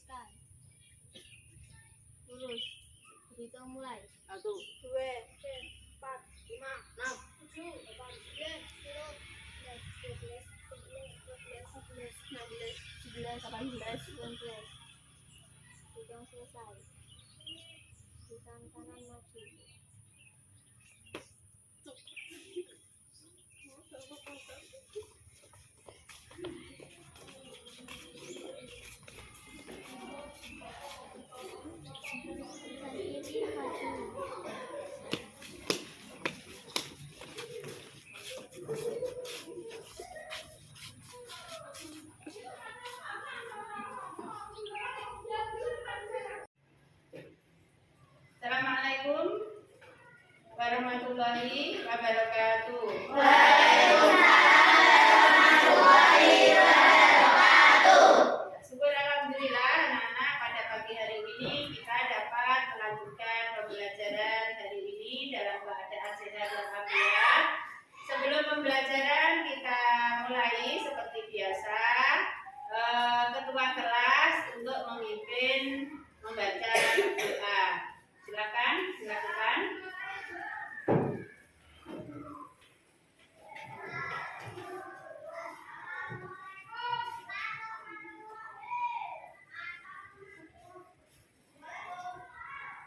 Luruskan. Lurus. Hitung mulai. 1, 2, 3, 4, 5, 6, 7, 8, 9, 10, 11, 12, 13, 14, 15, 16, 18, 19. Hitung selesai. Di tangan kanan maju. Tangan kiri maju. Assalamualaikum warahmatullahi wabarakatuh. Syukur alhamdulillah anak-anak, pada pagi hari ini kita dapat melanjutkan pembelajaran hari ini dalam keadaan sehat walafiat. Sebelum pembelajaran kita mulai seperti biasa, ketua kelas untuk memimpin membaca doa. Silakan dilakukan.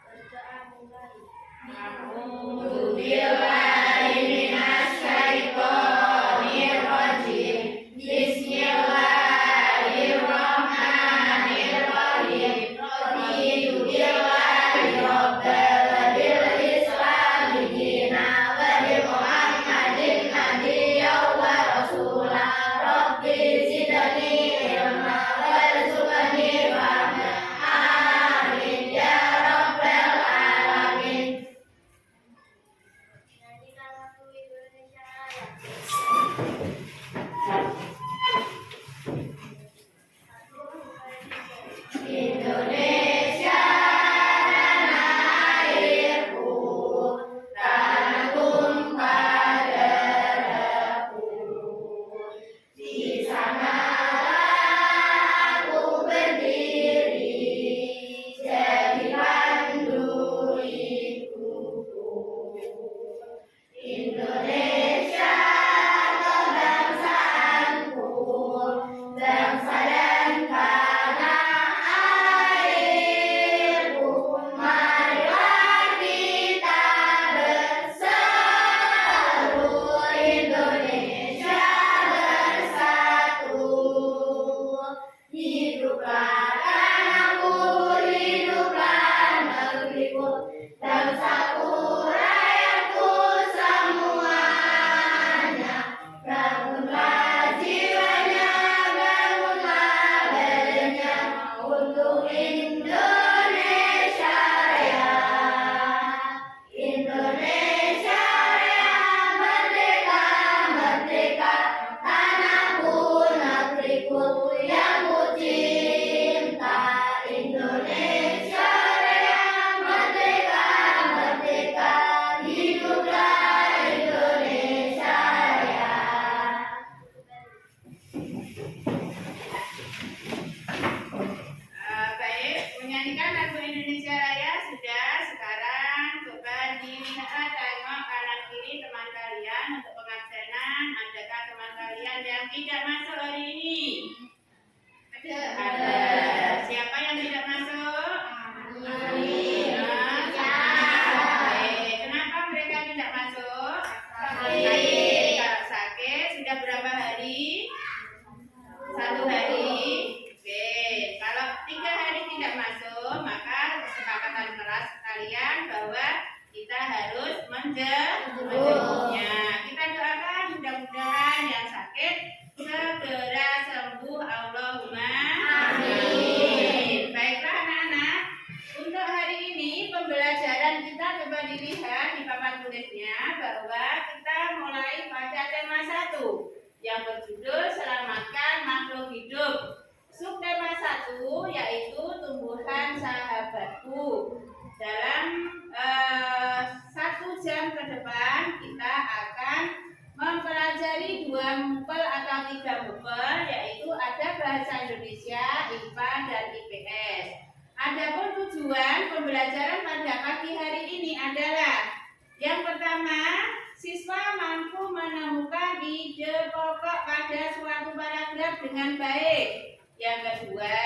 Berdoa mulai. Nyanyikan lagu Indonesia Raya. Baik, menyanyikan lagu Indonesia Raya sudah. Sekarang coba dilihat tengok kanan kiri teman kalian untuk pengabsenan. Adakah teman kalian yang tidak masuk hari ini? Ada. Siapa yang tidak masuk? Baik. Kenapa mereka tidak masuk? Sakit. Kalau sakit sudah berapa hari? 1 hari. Oke, kalau 3 hari tidak masuk, maka kesepakatan kelas kalian bahwa kita harus menjenguknya. Kita doakan mudah-mudahan yang sakit segera sembuh. Allahumma amin. Baiklah anak-anak, untuk hari ini pembelajaran kita coba dilihat di papan tulisnya bahwa kita mulai pada tema 1 yang berjudul selamatkan makhluk hidup. Subtema 1 yaitu tumbuhan sahabatku. Dalam 1 jam ke depan kita akan mempelajari 2 mupel atau 3 mupel, yaitu ada bahasa Indonesia, IPA dan IPS. menemukan ide pokok pada suatu paragraf dengan baik. Yang kedua,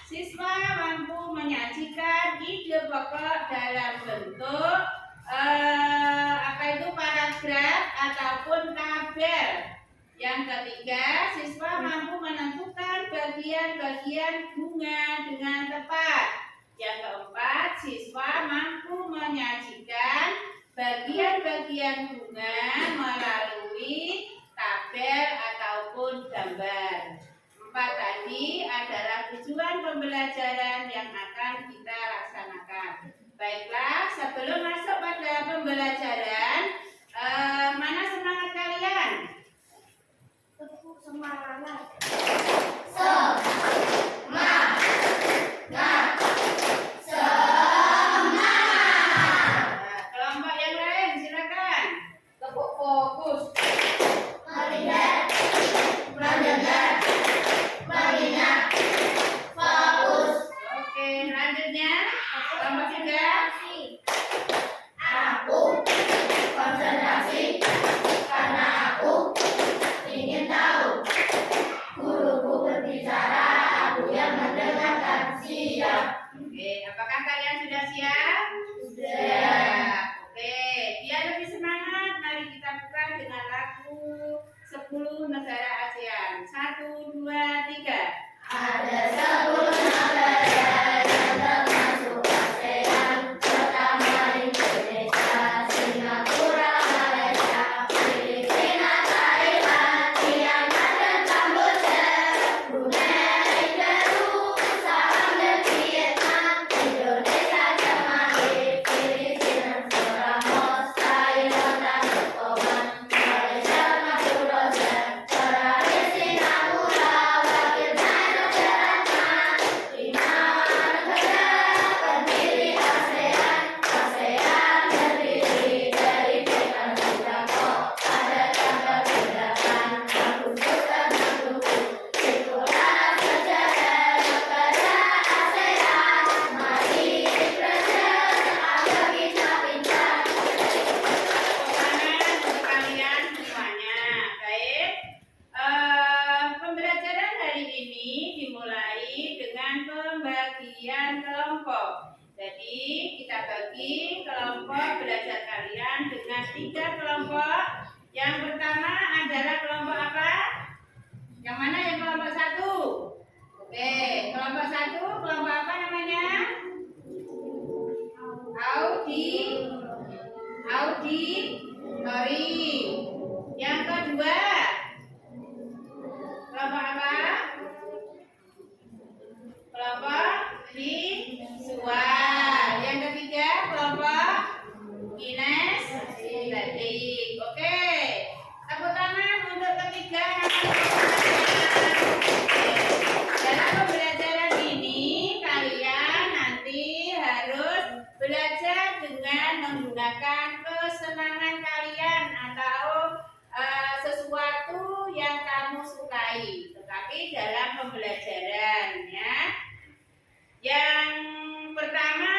siswa mampu menyajikan ide pokok dalam bentuk paragraf ataupun tabel. Yang ketiga, siswa mampu menentukan bagian-bagian bunga dengan tepat. Yang keempat, siswa mampu menyajikan bagian-bagian bunga melalui tabel ataupun gambar. 4 tadi adalah tujuan pembelajaran yang akan kita laksanakan. Baiklah, sebelum masuk pada pembelajaran, mana semangat kalian? Tepuk semangat. Kelompok yang lain silakan. Tepuk fokus. Melihat, mendengar, mengingat, fokus. Oke, lanjutnya. Kelompok 3. Aku konsentrasi karena aku ingin tahu. Guruku berbicara, aku yang mendengarkan. Siap. Oke, apakah kalian sudah siap? Sudah. Oke, biar lebih semangat, mari kita buka dengan lagu 10 negara ASEAN. 1, 2, 3. Ada 10 negara yang termasuk ASEAN. Pertama Indonesia, Singapura, Malaysia, Filipina, Thailand, Myanmar dan Kamboja, Brunei, Peru, Thailand dan Vietnam, Indonesia dan Maldives, Filipina, Singapura, Thailand dan Oman, Malaysia, Malaysia, terakhir Singapura, wakilnya Jerman. 5 negara pendiri ASEAN. ASEAN terdiri dari 5 kelompok pada tanggal 8 Agustus tahun 2000. Itulah sejarah negara ASEAN. Mari belajar agar kita pintar. Tangan untuk kalian semuanya. Baik. Pembelajaran hari ini dimulai dengan pembagian kelompok. Jadi kita bagi kelompok belajar kalian dengan 3 kelompok. Yang pertama adalah kelompok apa? Yang mana yang kelompok 1? Oke, kelompok 1 kelompok apa namanya? Auditori. Yang kedua kelompok apa? Kelompok visual. Yang ketiga kelompok kinestetik. Oke, tepuk tangan untuk ketiga. Dalam pembelajaran ini kalian nanti harus belajar dengan menggunakan kesenangan kalian atau sesuatu yang kamu sukai. Tetapi dalam pembelajaran ya. Yang pertama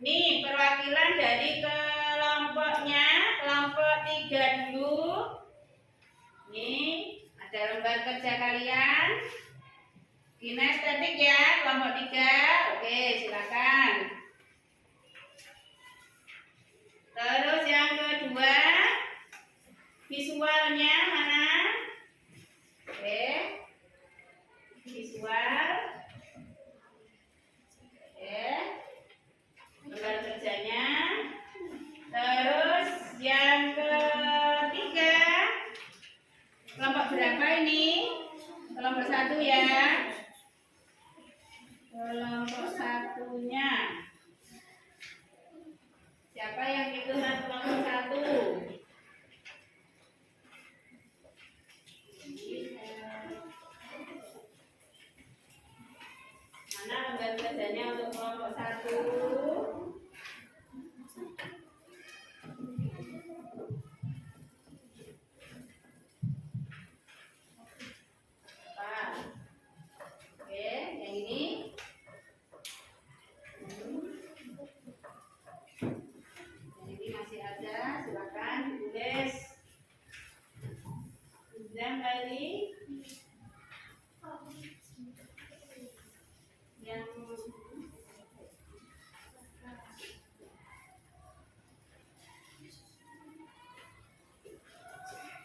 nih perwakilan dari kelompoknya, kelompok 3 dulu. Nih ada lembar kerja kalian. Kinestetik ya, kelompok 3. Oke, silakan. Terus yang kedua, visualnya mana? Oke. Visual. Oke. Lembar kerjanya. Terus yang ketiga, kelompok berapa ini? Kelompok 1 ya. Kelompok 1-nya.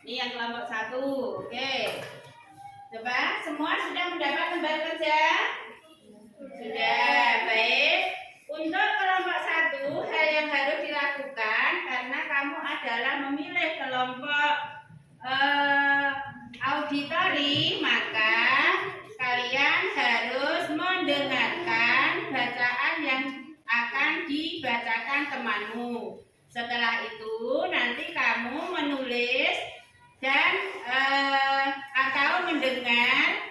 Ini yang kelompok 1. Oke. Coba semua sudah mendapat lembar kerja? Sudah. Baik. Untuk kelompok 1, hal yang harus dilakukan karena kamu adalah memilih kelompok auditori, maka kalian harus mendengarkan bacaan yang akan dibacakan temanmu. Setelah itu nanti kamu menulis dan atau mendengar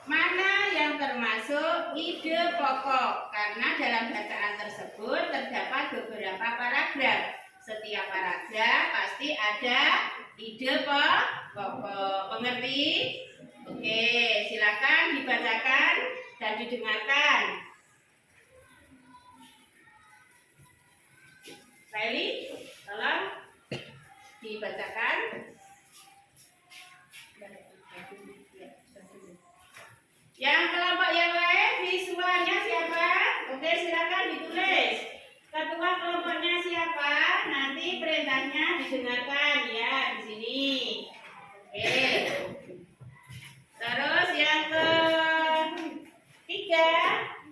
mana yang termasuk ide pokok, karena dalam bacaan tersebut terdapat beberapa paragraf. Setiap paragraf pasti ada ide pokok. Mengerti? Oke, silakan dibacakan dan didengarkan. Riley, tolong dibacakan. Yang kelompok yang lain visualnya siapa? Oke, silakan ditulis. Ketua kelompoknya siapa? Nanti perintahnya didengarkan ya di sini. Oke. Terus yang ketiga,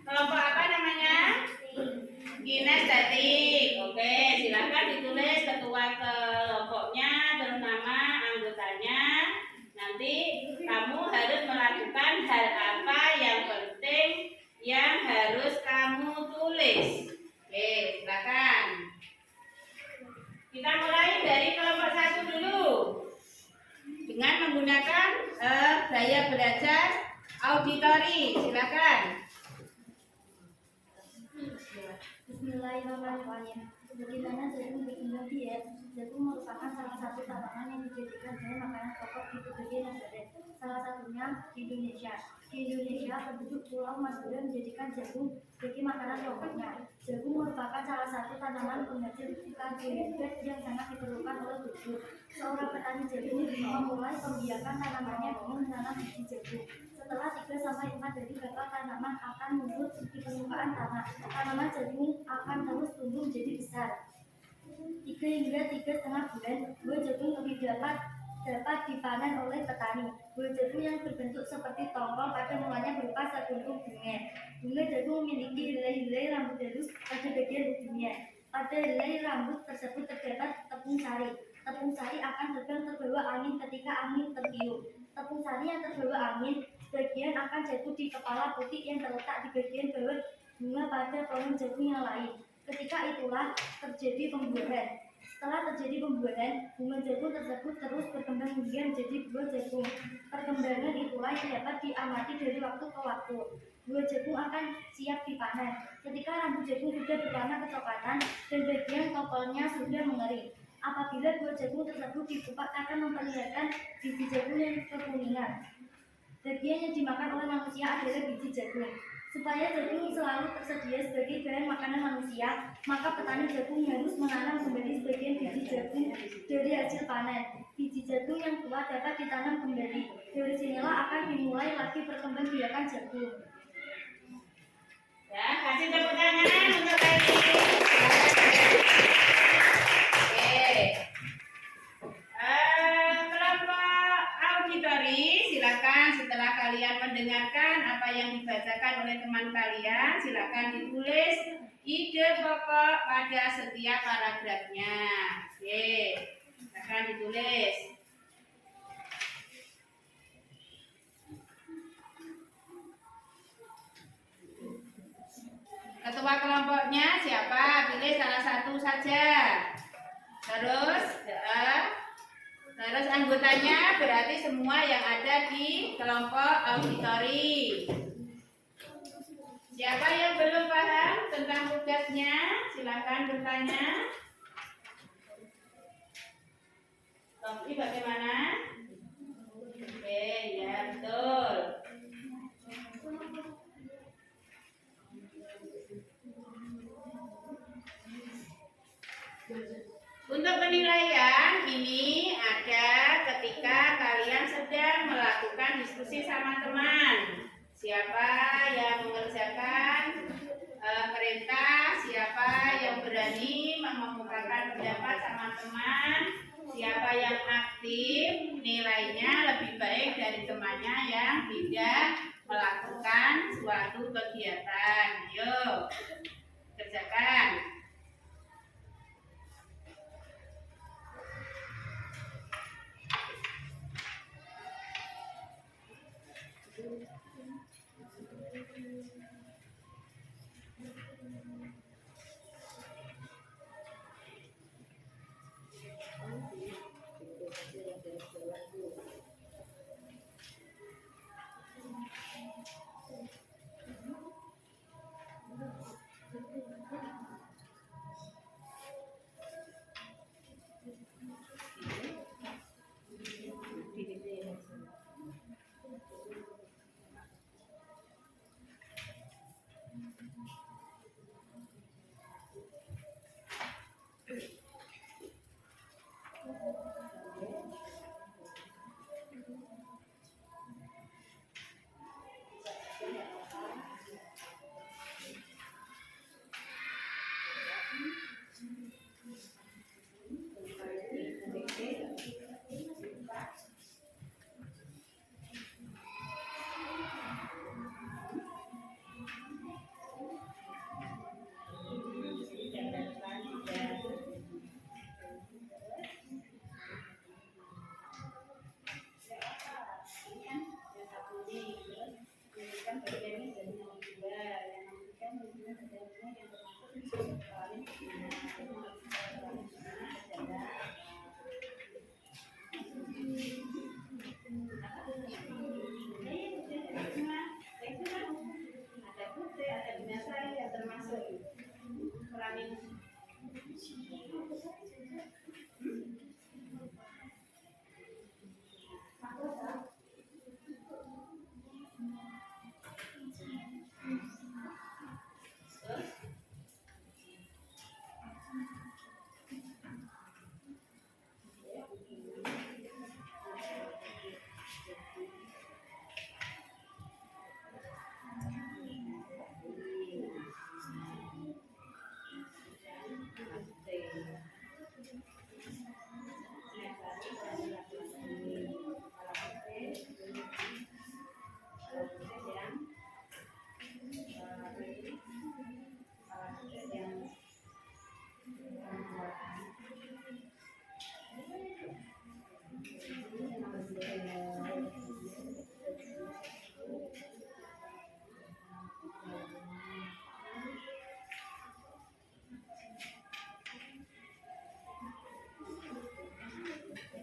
kelompok apa namanya? Kinestetik. Oke, silakan ditulis ketua kelompoknya, terus nama anggotanya. Nanti kamu harus melakukan hal apa yang penting yang harus kamu tulis. Oke, silakan. Kita mulai dari kelompok 1 dulu. Dengan menggunakan gaya belajar auditori. Silakan. Bismillahirrahmanirrahim. Bagaimana jagung berkembang biak? Jagung merupakan salah satu tanaman yang dijadikan sebagai makanan pokok di berbagai negara. Salah satunya di Indonesia. Di Indonesia, penduduk Pulau Madura menjadikan jagung sebagai makanan pokoknya. Jagung merupakan salah satu tanaman penghasil karbohidrat yang sangat diperlukan oleh tubuh. Seorang petani jagung memulai pembiakan tanamannya dengan menanam biji jagung. Setelah 3-4 dari batang tanaman akan muncul di permukaan tanah. Tanaman jagung akan terus tumbuh menjadi besar. 3 hingga 3,5 bulan, buah jagung lebih dapat dipanen oleh petani. Buah jagung yang berbentuk seperti tongkol pada mulanya berupa sekuntum bunga. Bunga jagung memiliki helai-helai rambut halus pada bagian ujungnya. Pada helai rambut tersebut terdapat tepung sari. Tepung sari akan terbang terbawa angin ketika angin tertiup. Tepung sari yang terbawa angin sebagian akan jatuh di kepala putih yang terletak di bagian bawah bunga pada pohon jagung yang lain. Ketika itulah terjadi pembuahan. Setelah terjadi pembuahan, bunga jagung tersebut terus berkembang hingga menjadi buah jagung. Perkembangan itulah yang dapat diamati dari waktu ke waktu. Buah jagung akan siap dipanen. Ketika rambut jagung sudah berwarna kecoklatan dan bagian tongkolnya sudah mengering. Apabila buah jagung tersebut dikupas akan memperlihatkan biji jagung yang kekuningan. Bagian yang dimakan oleh manusia adalah biji jagung. Supaya jagung selalu tersedia sebagai bahan makanan manusia, maka petani jagung harus menanam kembali sebagian biji jagung dari hasil panen. Biji jagung yang tua dapat ditanam kembali. Dari sinilah akan dimulai lagi perkembangbiakan jagung. Ya, kasih tepuk tangan untuk Riley. Silakan setelah kalian mendengarkan apa yang dibacakan oleh teman kalian, silakan ditulis ide pokok pada setiap paragrafnya. Oke, silakan ditulis. Ketua kelompoknya siapa? Pilih salah satu saja. Terus anggotanya berarti semua yang ada di kelompok auditori. Siapa yang belum paham tentang tugasnya? Silakan bertanya. Tapi bagaimana? Oke, ya betul. Untuk penilaian ini ada ketika kalian sedang melakukan diskusi sama teman. Siapa yang mengerjakan perintah, siapa yang berani mengemukakan pendapat sama teman, siapa yang aktif nilainya lebih baik dari temannya yang tidak melakukan suatu kegiatan. Ayo, kerjakan.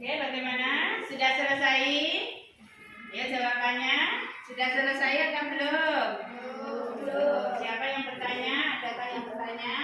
Oke, bagaimana? Sudah selesai? Ya, jawabannya sudah selesai atau belum? Belum. Siapa yang bertanya? Adakah yang bertanya?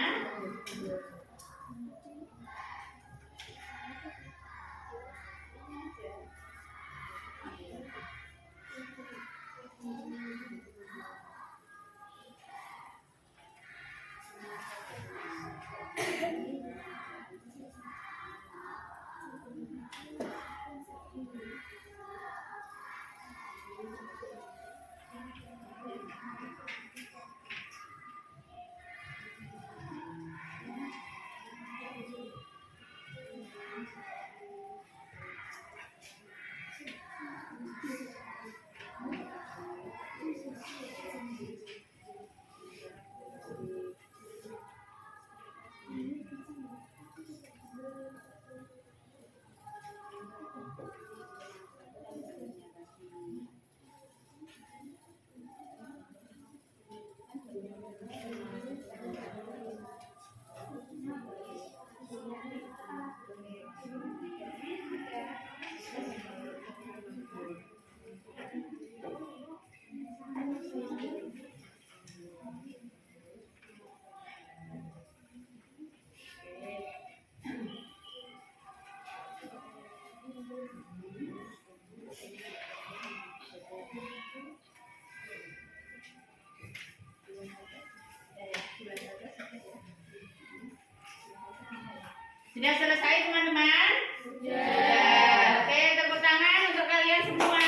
Sudah selesai teman-teman? Sudah. Oke, tepuk tangan untuk kalian semua.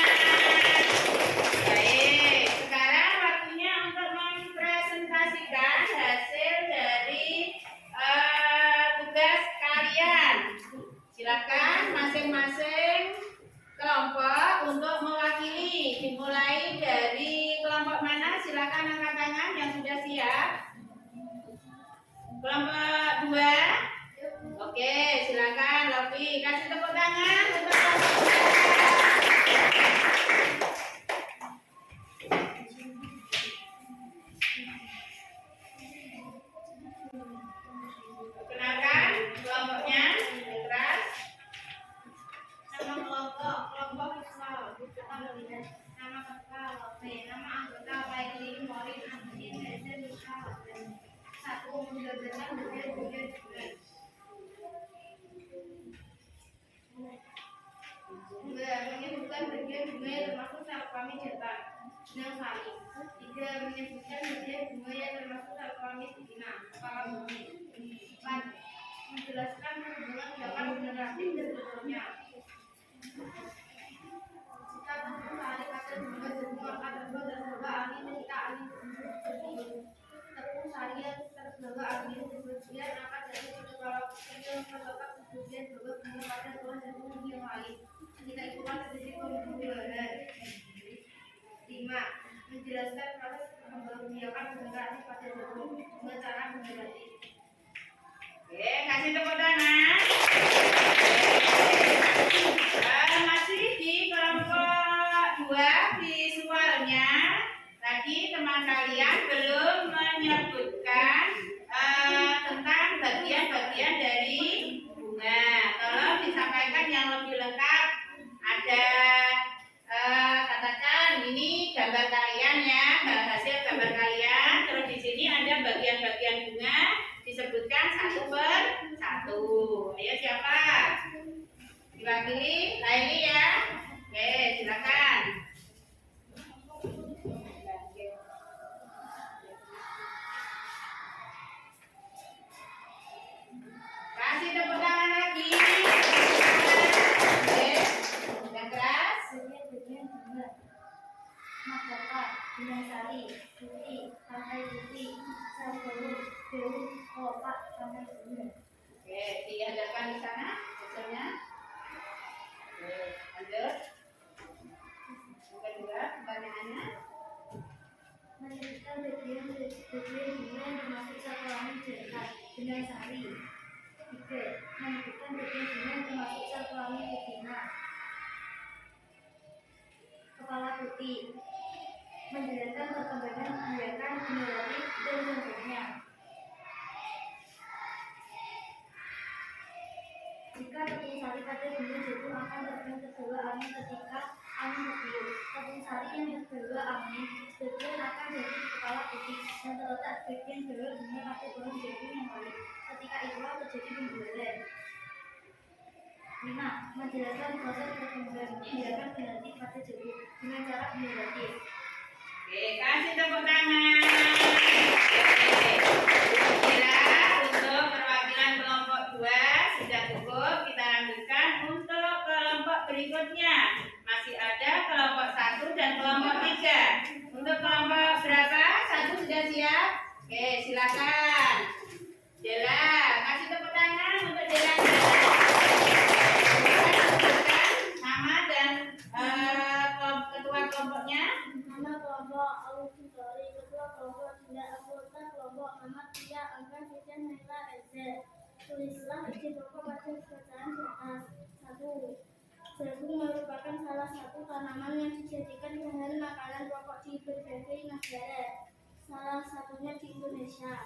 Baik, sekarang waktunya untuk mempresentasikan hasil dari tugas kalian. Silakan masing-masing Kelompok 2. Oke, silakan Lofi kasih tepuk tangan untuk kelompok 2. Perkenalkan kelompoknya yang keras. Nama kelompok Islam, nama kakak Lofi, nama anggota Baikli, Morin, Amin, Reza, Nusa, satu mengerjakan berbagai tugas. 2. Menyebutkan bagian bunga yang termasuk salpami cetak benang sari. 3. Menyebutkan bagian bunga yang termasuk salpami betina kepala bumi. 4. Menjelaskan hubungan dapat generatif dan bentuknya. Jika tepung sari kata bunga jagung maka terbawa dan terbawa angin ketika angin tersebut. Tepung sari yang terbawa angin kemudian akan jadi kepala kecil terletak kemudian terbawa bunga pada buah jagung yang lain. Ketika itulah terjadi pembuahan. 5. Menjelaskan proses pembiakan generasi pada jagung dengan cara generasi. Oke, kasih tepuk tangan. Masih di kelompok 2 visualnya. Tadi teman kalian belum menyebutkan tentang bagian-bagian dari bunga. Tolong disampaikan yang lebih lengkap. Ada katakan ini gambar kalian ya, hasil gambar kalian. Terus di sini ada bagian-bagian bunga disebutkan satu per satu. Ayo siapa? Diwakili Laili ya. Oke, silakan. Kasih tepuk tangan lagi. Oke, yang keras. Bagian bunga, mahkota, benang sari, putih, pantai putih, sarjana, daun, kelopak, pantai bunga. Oke, dihadapkan di sana hasilnya. Oke, lanjut. Yang kedua, pertanyaannya. Menyebutkan bagian bunga yang termasuk salpami cetak benang sari. 3. Menyebutkan bagian bunga yang termasuk salpami betina kepala putih. Menjelaskan perkembangan pembiakan generatif dan bentuknya. Jika tepung sari pada bunga jagung akan terbawa angin ketika angin bertiup. Tepung sari yang terbawa angin sebagian akan jadi kepala putih dan terletak bagian bawah bunga pada pohon jagung yang lain. Ketika itulah terjadi pembuahan. 5. Menjelaskan proses perkembangan pembiakan genetik pada jagung dengan cara generatif. Oke, kasih tepuk tangan. Kira untuk perwakilan kelompok 2 sudah cukup. Kita lanjutkan untuk kelompok berikutnya. Masih ada kelompok 1 dan kelompok 3. Untuk kelompok berapa? 1 sudah siap? Oke, silakan. Dela, kasih tepuk tangan untuk Dela. Nama dan ketua kelompoknya. Nama kelompok Al-Fitri, ketua kelompok tidak anggota kelompok Ahmad Tia Angkan Hujan Naila Eze. Tulislah isi pokok pada bacaan di atas. 1. Jagung merupakan salah satu tanaman yang dijadikan bahan makanan pokok di berbagai negara, salah satunya di Indonesia.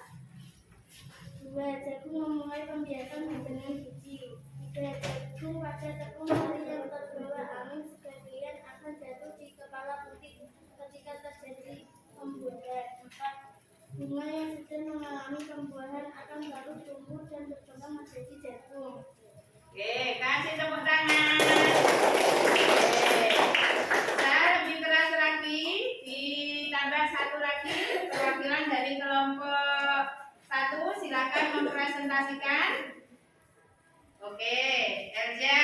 2. Jagung memulai pembiakan dengan biji. 3. Jagung pada tepung sari yang terbawa angin sebagian akan jatuh di kepala putih ketika terjadi pembuahan. 4. Bunga yang sudah mengalami pembuahan akan baru tumbuh dan berkembang menjadi jagung. Oke, kasih tepuk tangan. Saya lebih keras lagi, ditambah satu lagi perwakilan dari kelompok 1. Silakan mempresentasikan. Oke, Elja.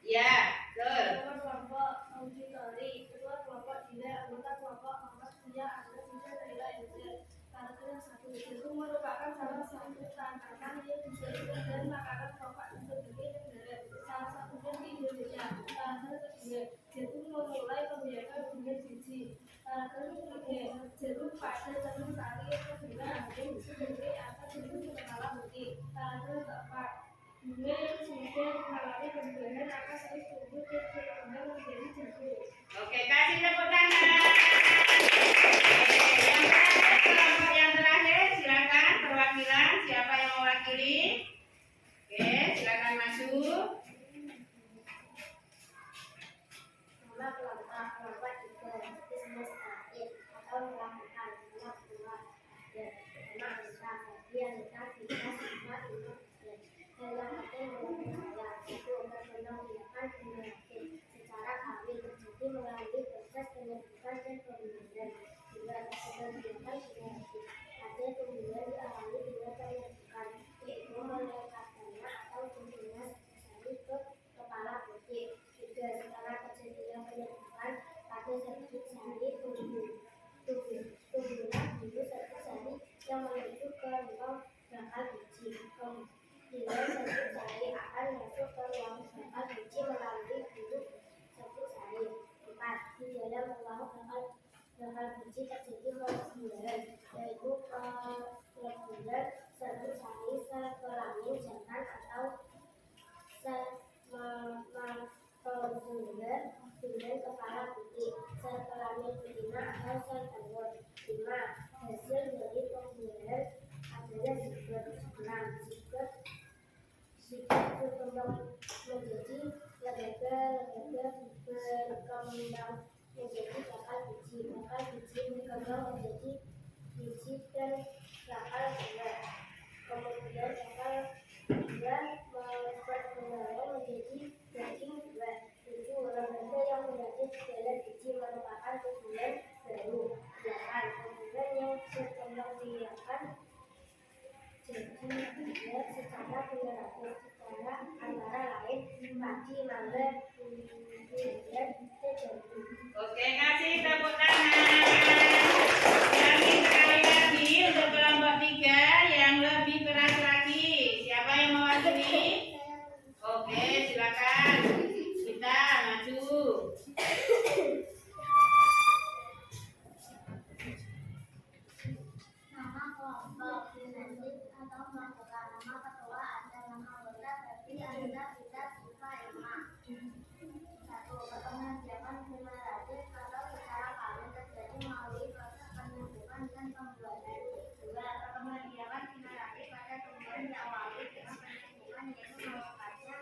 Ya, betul. Ketua kelompok Al-Fitri, ketua kelompok tidak anggota kelompok Ahmad Tia Angkan Hujan Naila Eze. Paragraf 1. Jagung merupakan salah satu tanaman yang dijadikan bahan makanan pokok di berbagai negara, salah satunya di Indonesia. Paragraf 2. Jagung memulai pembiakan dengan biji. Paragraf 3. Jagung pada satu kali apabila ada sebagai atas sudut kepala putih. Tanda keempat, mulai sudah mengalami perubahan atas sudut tubuh dan berkembang menjadi jadul. Oke, kasih tepuk tangan. Oke, kelompok yang terakhir silakan perwakilan siapa yang mewakili? Oke, silakan masuk. Nama kelompok juga bisnis terakhir atau melakukan anak tua dan nama besar yang kita semua itu dalam arti melakukan itu memperkenalkan penyakit secara kawin jadi melalui proses penyembuhan dan penyembuhan juga tersedia penyakit ada kemudian dialami dengan penyembuhan yaitu melekatkannya atau kemudian sekali ke kepala putih juga setelah terjadinya penyembuhan pada sedikit sehari tubuhlah dulu satu sehari yang menuju ke ruang bakal biji kemudian satu sehari akan masuk ke ruang bakal biji melalui dulu satu sehari 4 di dalam ruang bakal biji terjadi peleburan yaitu peleburan satu sehari sel kelamin jantan atau sel peleburan dengan kepala putih sel kelamin betina atau sel telur 5. Hasil dari pembuahan adalah zigot 6. Zigot berkembang menjadi lembaga berkembang menjadi bakal biji berkembang menjadi biji dan bakal buah kemudian bakal buah berkembang menjadi daging buah 7. Lembaga yang menjadi segala biji merupakan tumbuhan baru 8. Tumbuhan yang berkembang biakan jadi buah secara penyerapan secara antara lain padi, mangga, dan jambu. Oke, kasih tepuk tangan. Ulangi sekali lagi untuk kelompok 3 yang lebih keras lagi. Siapa yang mewakili? Oke, silakan. Kita maju. Nama kelompok dinamik atau melakukan nama ketua ada nama anggota tapi ada tidak suka emak. 1. Pengerjaan kumulatif atau secara kawin terjadi melalui proses penyembuhan dan pembuahan. 2. Pengerjaan kumulatif pada tumbuhan diawali dengan penyembuhan yaitu melokatnya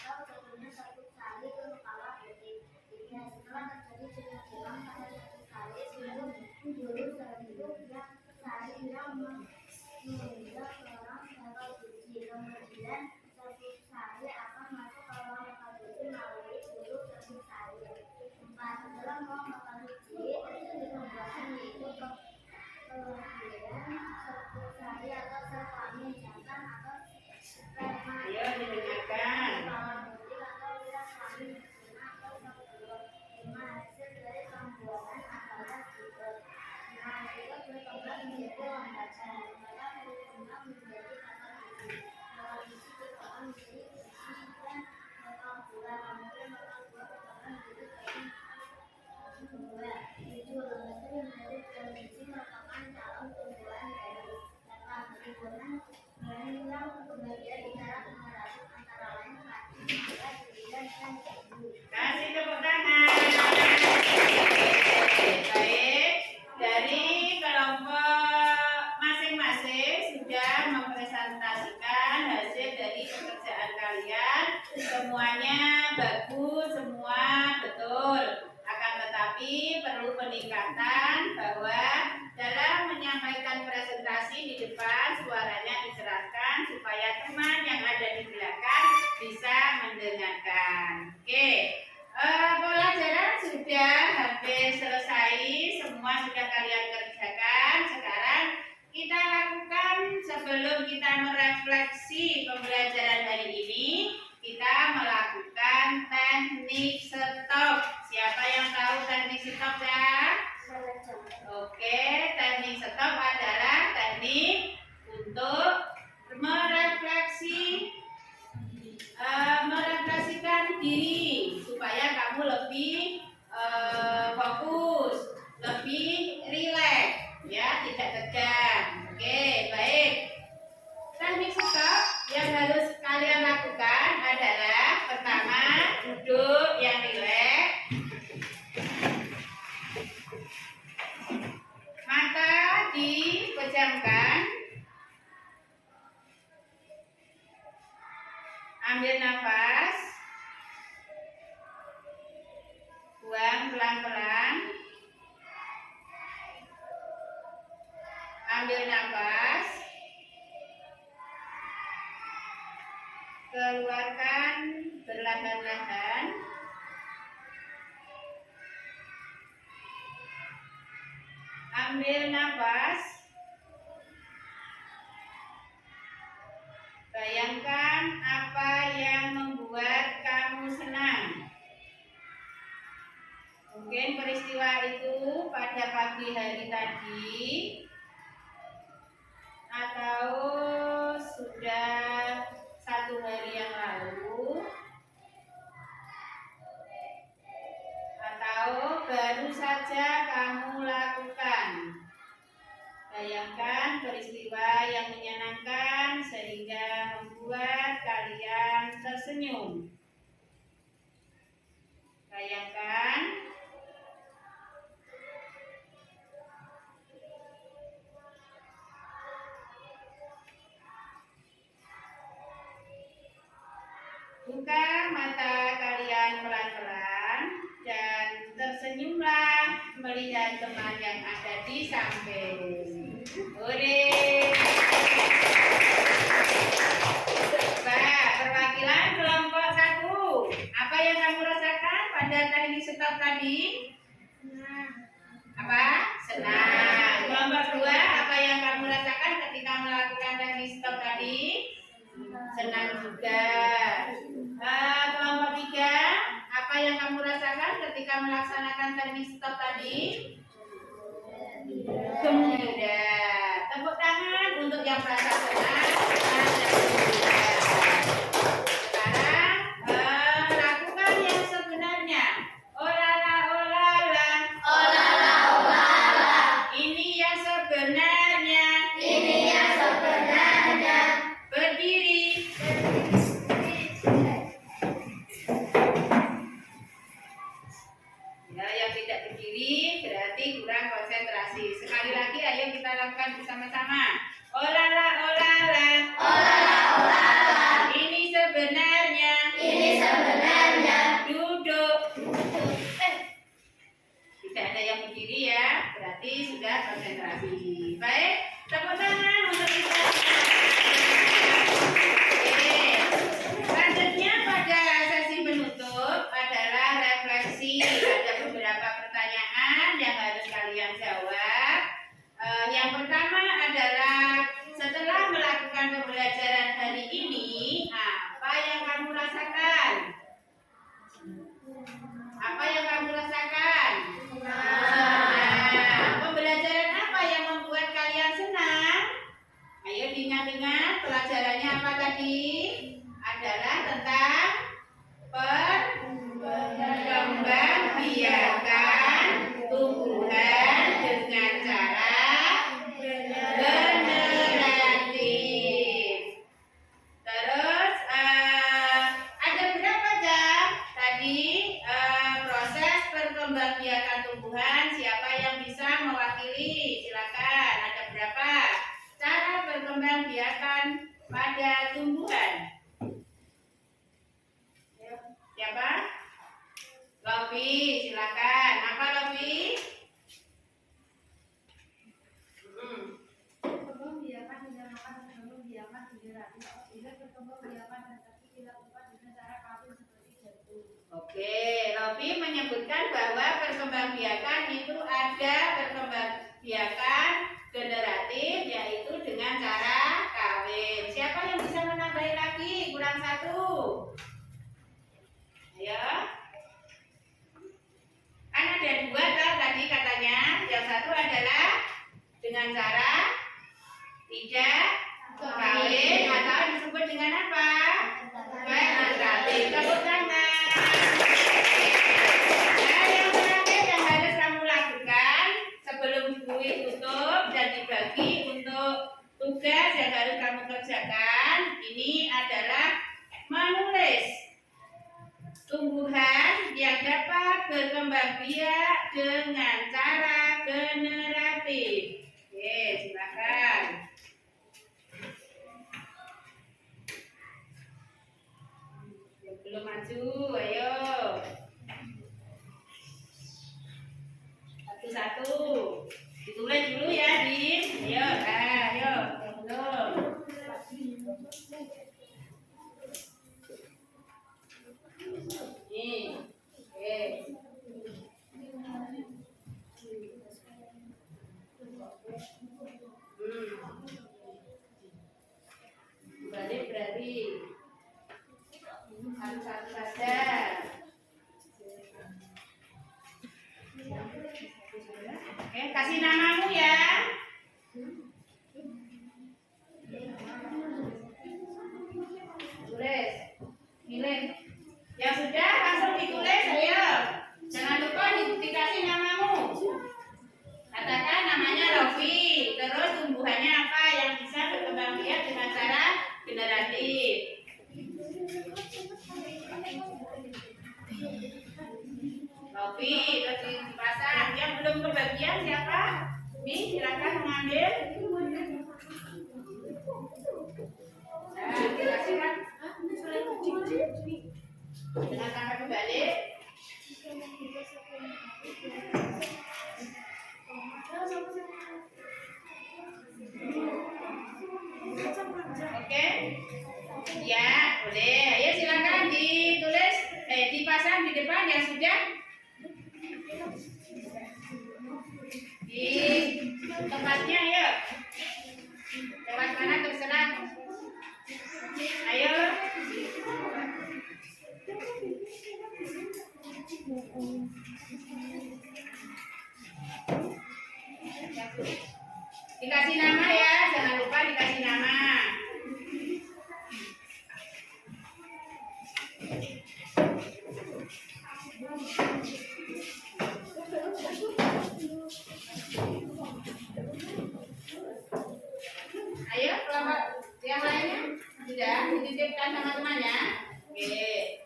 atau turunnya satu kali ke kepala putih. 3. Setelah terjadi penyembuhan pada satu kali sebelum dulu selanjutnya saya mengunggah seorang bakal biji kemudian satu sari akan masuk ke ruang bakal biji melalui dulu satu sari 4. Setelah ruang bakal biji terjadi pembuahan yaitu kemudian satu sari atau sel kelamin jantan atau sperma Ayo didengarkan. kepala putih atau sel kelamin betina atau sel telur 5. Hasil dari pembuahan adalah zigot. Zigot berkembang menjadi lembaga berkembang menjadi bakal biji biji berkembang menjadi biji dan bakal buah kemudian bakal buah berkembang menjadi daging buah 7. Lembaga yang dari dalam biji merupakan calon tumbuhan baru 8. Tumbuhan yang berbagai cara pengerasan antara lain padi, mangga, durian, dan jambu. Kasih tepuk tangan. Baik, dari kelompok masing-masing sudah mempresentasikan hasil dari pekerjaan kalian. Semuanya bagus, semua betul. Akan tetapi perlu peningkatan bahwa dalam menyampaikan presentasi di depan suaranya diserahkan supaya teman yang ada di belakang bisa mendengarkan. Oke. Pelajaran sudah hampir selesai, semua sudah kalian kerjakan. Sekarang kita lakukan sebelum kita merefleksi pembelajaran hari ini, kita melakukan teknik stop. Siapa yang tahu teknik stop ya? Oke, teknik stop adalah teknik untuk merefleksikan diri supaya kamu lebih fokus, lebih rileks. Ambil nafas, buang pelan-pelan. Ambil nafas, keluarkan perlahan-lahan. Ambil nafas, bayangkan apa yang membuat kamu senang. Mungkin peristiwa itu pada pagi hari tadi, atau sudah 1 hari yang lalu, atau baru saja kamu lakukan. Bayangkan peristiwa yang menyenangkan sehingga membuat kalian tersenyum. Bayangkan. Buka mata kalian pelan-pelan dan tersenyumlah melihat teman yang ada di samping. Hore! Coba perwakilan kelompok 1. Apa yang kamu rasakan pada teknik stop tadi? Senang. Apa? Senang. Kelompok 2, apa yang kamu rasakan ketika melakukan teknik stop tadi? Senang juga. Kelompok 3, apa yang kamu rasakan ketika melaksanakan teknik stop tadi? Gembira. Tepuk tangan untuk yang merasa senang dan gembira. Sekarang lakukan yang sebenarnya. Olala, olala. Olala, olala. Ini yang sebenarnya. Ini yang sebenarnya. Berdiri. Ya, yang tidak berdiri berarti kurang konsentrasi. Sekali lagi, ayo kita lakukan bersama-sama. Olala, olala. Olala, olala. Ini sebenarnya. Ini sebenarnya. Duduk. Tidak ada yang berdiri ya, berarti sudah konsentrasi. Baik, tepuk tangan untuk kita. Oke. Selanjutnya pada sesi penutup adalah refleksi. Ada beberapa pertanyaan yang harus kalian jawab. Yang pertama adalah setelah melakukan pembelajaran hari ini, apa yang kamu rasakan? Apa yang kamu rasakan? Nah, pembelajaran apa yang membuat kalian senang? Ayo diingat-ingat, pelajarannya apa tadi? Adalah tentang perkembangbiakan tumbuhan dengan cara generatif. Terus ada berapa jam tadi proses perkembangbiakan tumbuhan? Siapa yang bisa mewakili? Silakan. Ada berapa cara perkembangbiakan pada tumbuhan? Siapa? Lofi, silakan. Apa Lofi? Perkembangbiakan dinamakan perkembangbiakan generatif. Apabila perkembangbiakan generatif dilakukan dengan cara kawin seperti jagung. Oke, Lofi menyebutkan bahwa perkembangbiakan itu ada perkembangbiakan generatif, yaitu dengan cara kawin. Siapa yang bisa menambahi lagi? Kurang 1. Ayo. Kan ada 2 tadi katanya. Yang 1 adalah dengan cara tidak kawin atau disebut dengan apa? Generatif. Tepuk tangan. Nah, yang terakhir yang harus kamu lakukan sebelum buku tutup dan dibagi untuk tugas yang harus kamu kerjakan, ini adalah menulis tumbuhan yang dapat berkembang biak dengan cara generatif. Oke, silakan. Belum maju, ayo. Satu-satu. Ditulis dulu ya, Din. Ayo, ayo. Belum. Nih. Oke. Balik berarti satu-satu saja. Oke, kasih namamu ya. Tulis, milih. Yang sudah langsung ditulis, ayo. Jangan lupa dikasih namamu. Katakan namanya Rofi, terus tumbuhannya apa yang bisa berkembang biak dengan cara generatif. Rofi, terus dipasang. Yang belum kebagian siapa? Nih, silakan mengambil. Nah, dikasihkan. Dengan tangan kembali. Oke, ya boleh. Ayo silakan ditulis, dipasang di depan yang sudah di tempatnya ya. Lewat mana terserah. Ayo. Dikasih nama ya, jangan lupa dikasih nama. Ayo, kelompok yang lainnya sudah dititipkan sama temannya. Oke.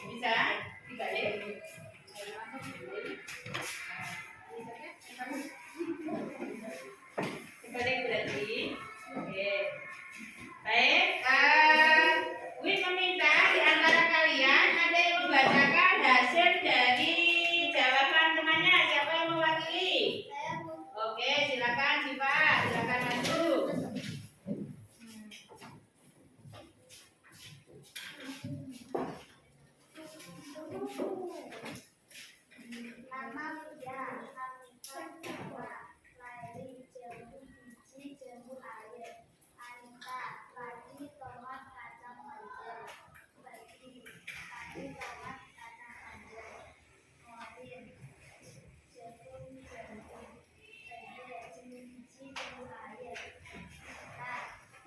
Bisa dibalik. Dibalik berarti. Oke. Baik. Win meminta di antara kalian ada yang membacakan hasil dari jawaban temannya. Siapa yang mewakili? Oke, silakan Siva, silakan maju. Nama Lia, Anita Jawa, Laili Jemu Biji Jemu Air, Anita lagi tomat kacang panjang, Bagi lagi tomat kacang panjang, Morin Jemu Jemu, Bagi Jemu Biji Jemu Air, Kita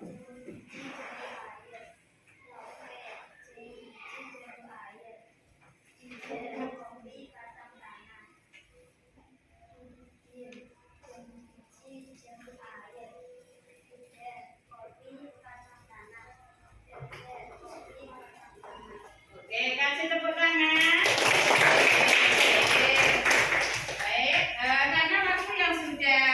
Jemu Biji Jemu Air, Lope Jemu Biji Jemu Air, Jijel kopi kacang tanah. Jemu biji jemu air, Jujur kopi kacang tanah, Jujur kopi kacang tanah. Oke, kasih tepuk tangan. Baik, karena waktu yang sudah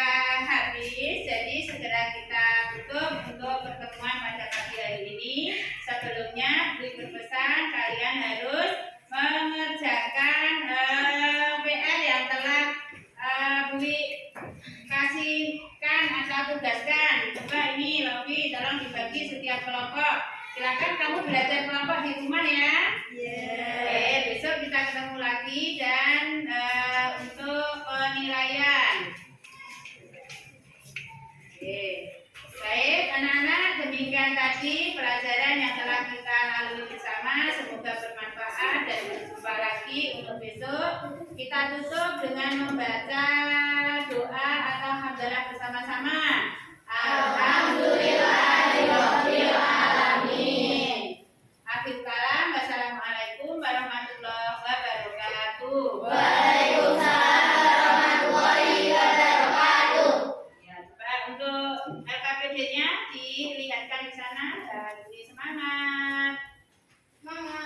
habis, jadi segera kita tutup untuk pertemuan pada pagi hari ini. Sebelumnya, Beli berpesan kalian harus mengerjakan PR yang telah Beli kasihkan atau tugaskan. Coba ini Rofi, tolong dibagi setiap kelompok. Silakan kamu belajar kelompok di rumah ya. Oke, besok kita ketemu lagi dan untuk penilaian. Oke, baik anak-anak, demikian tadi pelajaran yang telah kita lalui bersama. Semoga bermanfaat dan berjumpa lagi untuk besok. Kita tutup dengan membaca doa atau hamdalah bersama-sama. Alhamdulillahirabbil alamin. Akhir kalam, wassalamualaikum warahmatullahi wabarakatuh. Waalaikumsalam warahmatullahi wabarakatuh. Ya, coba untuk LKPD-nya dilihatkan di sana dan di semangat. Semangat.